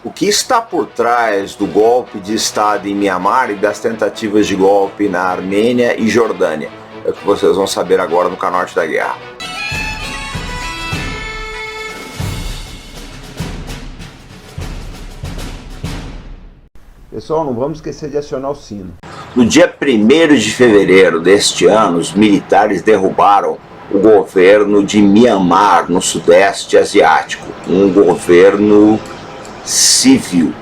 O que está por trás do golpe de Estado em Mianmar e das tentativas de golpe na Armênia e Jordânia? É o que vocês vão saber agora no Canal Arte da Guerra. Pessoal, não vamos esquecer de acionar o sino. No dia 1º de fevereiro deste ano, os militares derrubaram o governo de Mianmar, no Sudeste Asiático, um governo civil.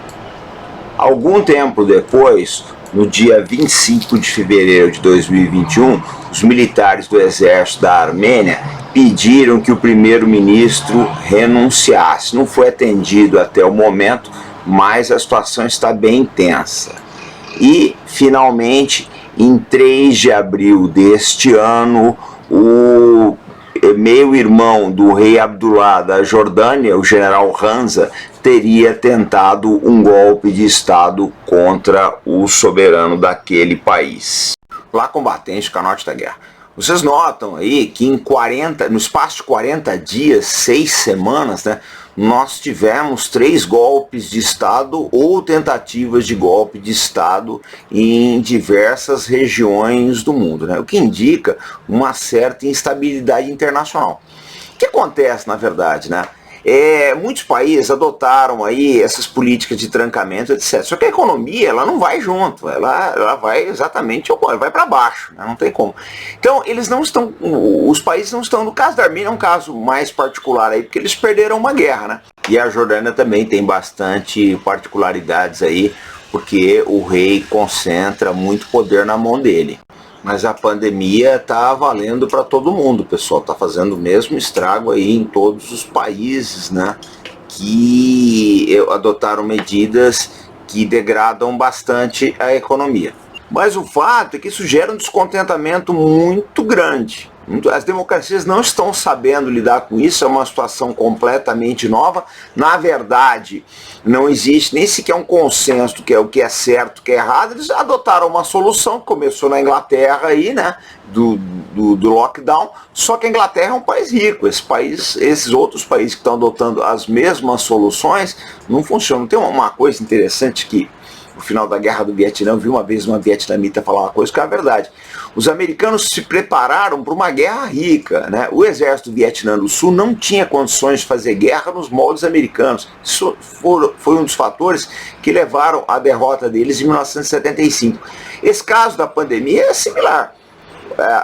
Algum tempo depois, no dia 25 de fevereiro de 2021, os militares do exército da Armênia pediram que o primeiro-ministro renunciasse. Não foi atendido até o momento, mas a situação está bem tensa. E, finalmente, em 3 de abril deste ano, o meio-irmão do rei Abdullah da Jordânia, o general Hamza, teria tentado um golpe de Estado contra o soberano daquele país. Olá, combatente do Canal Arte da Guerra. Vocês notam aí que no espaço de 40 dias, 6 semanas, né, nós tivemos 3 golpes de Estado ou tentativas de golpe de Estado em diversas regiões do mundo, né, o que indica uma certa instabilidade internacional. O que acontece, na verdade, né? Muitos países adotaram aí essas políticas de trancamento, etc. Só que a economia, ela não vai junto, ela vai exatamente, ela vai para baixo, né? Não tem como. Então, os países não estão, no caso da Armênia é um caso mais particular aí, porque eles perderam uma guerra, né? E a Jordânia também tem bastante particularidades aí, porque o rei concentra muito poder na mão dele. Mas a pandemia está valendo para todo mundo, pessoal. Está fazendo o mesmo estrago aí em todos os países, né, que adotaram medidas que degradam bastante a economia. Mas o fato é que isso gera um descontentamento muito grande. As democracias não estão sabendo lidar com isso, é uma situação completamente nova. Na verdade, não existe nem sequer um consenso do que é o que é certo, o que é errado. Eles adotaram uma solução que começou na Inglaterra aí, né, do lockdown, só que a Inglaterra é um país rico. Esses outros países que estão adotando as mesmas soluções não funcionam. Tem uma coisa interessante que no final da guerra do Vietnã, eu vi uma vez uma vietnamita falar uma coisa que é a verdade. Os americanos se prepararam para uma guerra rica, né? O exército do Vietnã do Sul não tinha condições de fazer guerra nos moldes americanos. Isso foi um dos fatores que levaram à derrota deles em 1975. Esse caso da pandemia é similar.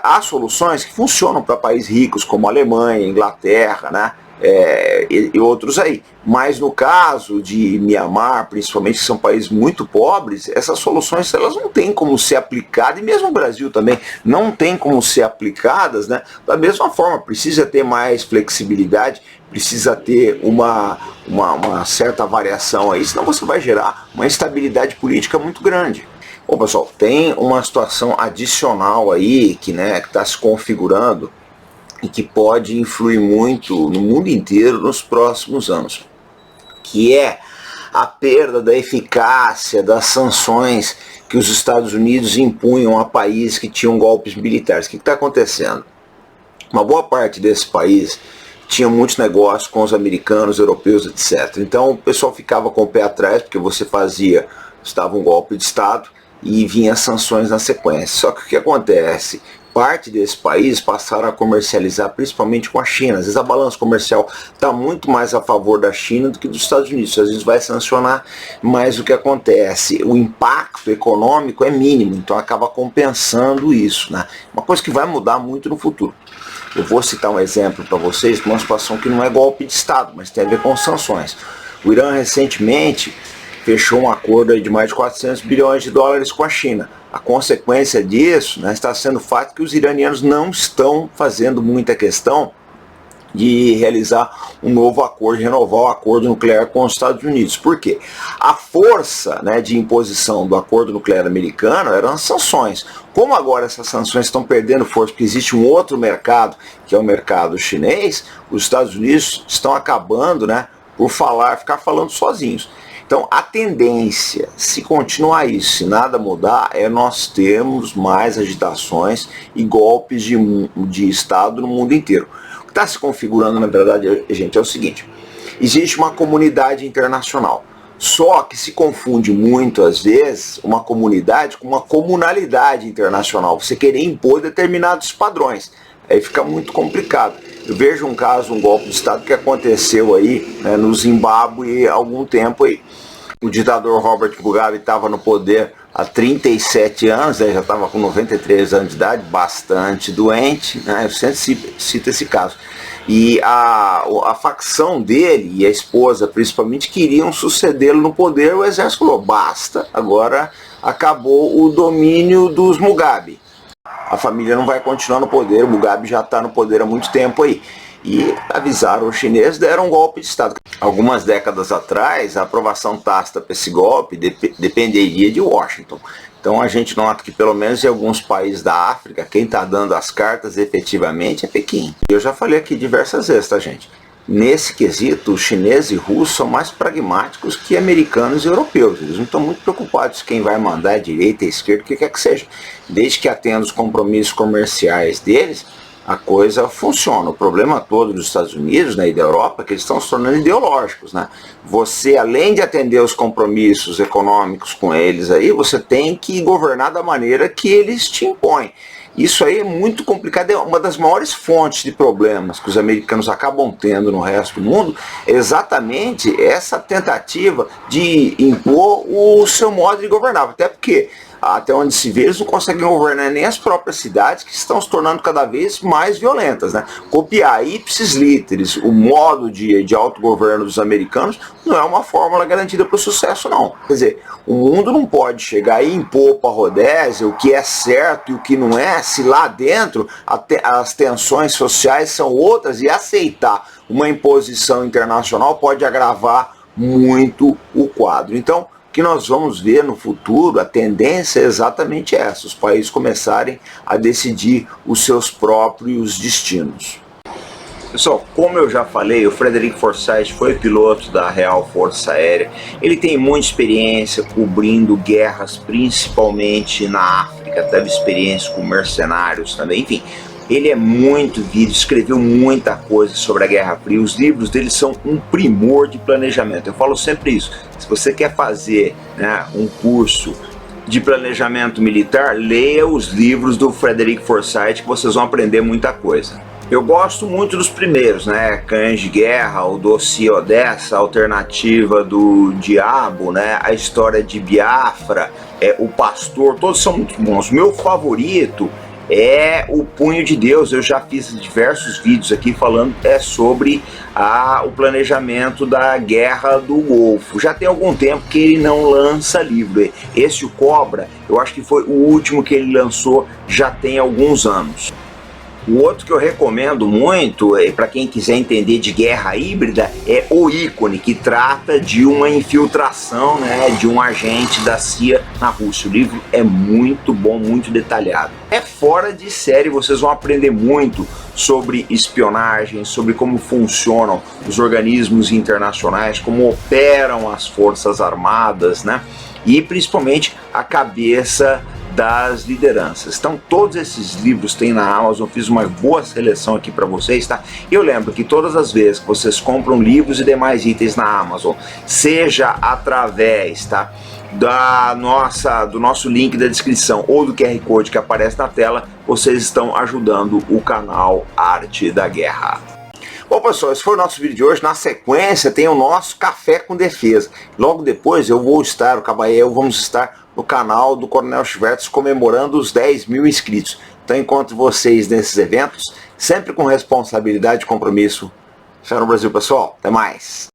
Há soluções que funcionam para países ricos como a Alemanha, Inglaterra, né? E outros aí. Mas no caso de Mianmar, principalmente, que são países muito pobres, essas soluções elas não têm como ser aplicadas, e mesmo o Brasil também não tem como ser aplicadas, né? Da mesma forma, precisa ter mais flexibilidade, precisa ter uma certa variação aí, senão você vai gerar uma instabilidade política muito grande. Bom, pessoal, tem uma situação adicional aí que está se configurando e que pode influir muito no mundo inteiro nos próximos anos, que é a perda da eficácia das sanções que os Estados Unidos impunham a países que tinham golpes militares. O que está acontecendo? Uma boa parte desse país tinha muitos negócios com os americanos, europeus, etc. Então o pessoal ficava com o pé atrás, porque estava um golpe de Estado e vinha sanções na sequência. Só que o que acontece? Parte desses países passaram a comercializar principalmente com a China. Às vezes a balança comercial está muito mais a favor da China do que dos Estados Unidos. Às vezes vai sancionar, mas o que acontece? O impacto econômico é mínimo, então acaba compensando isso, né? Uma coisa que vai mudar muito no futuro. Eu vou citar um exemplo para vocês de uma situação que não é golpe de Estado, mas tem a ver com sanções. O Irã recentemente fechou um acordo de mais de 400 bilhões de dólares com a China. A consequência disso, né, está sendo o fato que os iranianos não estão fazendo muita questão de realizar um novo acordo, de renovar o acordo nuclear com os Estados Unidos. Por quê? A força, né, de imposição do acordo nuclear americano eram as sanções. Como agora essas sanções estão perdendo força, porque existe um outro mercado, que é o mercado chinês, os Estados Unidos estão acabando, né, por ficar falando sozinhos. Então a tendência, se continuar isso, se nada mudar, é nós termos mais agitações e golpes de Estado no mundo inteiro. O que está se configurando, na verdade, gente, é o seguinte: existe uma comunidade internacional. Só que se confunde muito, às vezes, uma comunidade com uma comunalidade internacional. Você querer impor determinados padrões. Aí fica muito complicado. Eu vejo um caso, um golpe de Estado que aconteceu aí, né, no Zimbábue há algum tempo aí. O ditador Robert Mugabe estava no poder há 37 anos, né, já estava com 93 anos de idade, bastante doente, né, eu sempre cito esse caso. E a facção dele e a esposa, principalmente, queriam sucedê-lo no poder. O exército falou, basta, agora acabou o domínio dos Mugabe. A família não vai continuar no poder, o Mugabe já está no poder há muito tempo aí. E avisaram os chineses, deram um golpe de Estado. Algumas décadas atrás, a aprovação tácita para esse golpe dependeria de Washington. Então a gente nota que pelo menos em alguns países da África, quem está dando as cartas efetivamente é Pequim. Eu já falei aqui diversas vezes, tá, gente? Nesse quesito, os chineses e russos são mais pragmáticos que americanos e europeus. Eles não estão muito preocupados quem vai mandar, direita, esquerda, o que quer que seja. Desde que atenda os compromissos comerciais deles, a coisa funciona. O problema todo dos Estados Unidos, né, e da Europa é que eles estão se tornando ideológicos, né? Você, além de atender os compromissos econômicos com eles aí, você tem que governar da maneira que eles te impõem. Isso aí é muito complicado, é uma das maiores fontes de problemas que os americanos acabam tendo no resto do mundo, é exatamente essa tentativa de impor o seu modo de governar. Até porque, até onde se vê, eles não conseguem governar nem as próprias cidades, que estão se tornando cada vez mais violentas, né? Copiar ipsis literis o modo de autogoverno dos americanos não é uma fórmula garantida para o sucesso, não. Quer dizer, o mundo não pode chegar e impor para a Rodésia o que é certo e o que não é, se lá dentro as tensões sociais são outras, e aceitar uma imposição internacional pode agravar muito o quadro. Então, o que nós vamos ver no futuro, a tendência é exatamente essa, os países começarem a decidir os seus próprios destinos. Pessoal, como eu já falei, o Frederick Forsyth foi piloto da Real Força Aérea. Ele tem muita experiência cobrindo guerras, principalmente na África, teve experiência com mercenários também, enfim. Ele é muito vídeo, escreveu muita coisa sobre a Guerra Fria. Os livros dele são um primor de planejamento. Eu falo sempre isso. Se você quer fazer, né, um curso de planejamento militar, leia os livros do Frederick Forsyth, que vocês vão aprender muita coisa. Eu gosto muito dos primeiros, né? Cães de Guerra, o Dossiê Odessa, a Alternativa do Diabo, né? A História de Biafra, O Pastor, todos são muito bons. Meu favorito é o Punho de Deus. Eu já fiz diversos vídeos aqui falando sobre o planejamento da Guerra do Golfo. Já tem algum tempo que ele não lança livro. Esse, o Cobra, eu acho que foi o último que ele lançou, já tem alguns anos. O outro que eu recomendo muito, para quem quiser entender de guerra híbrida, é O Ícone, que trata de uma infiltração, né, de um agente da CIA na Rússia. O livro é muito bom, muito detalhado. É fora de série, vocês vão aprender muito sobre espionagem, sobre como funcionam os organismos internacionais, como operam as forças armadas, né, e principalmente a cabeça das lideranças. Então todos esses livros tem na Amazon, fiz uma boa seleção aqui para vocês, tá? Eu lembro que todas as vezes que vocês compram livros e demais itens na Amazon, seja através, tá, do nosso link da descrição ou do QR Code que aparece na tela, vocês estão ajudando o canal Arte da Guerra. Bom, pessoal, esse foi o nosso vídeo de hoje. Na sequência tem o nosso Café com Defesa. Logo depois o Caballé e eu vamos estar no canal do Coronel Chivertes comemorando os 10 mil inscritos. Então encontro vocês nesses eventos, sempre com responsabilidade e compromisso. Fé no Brasil, pessoal. Até mais.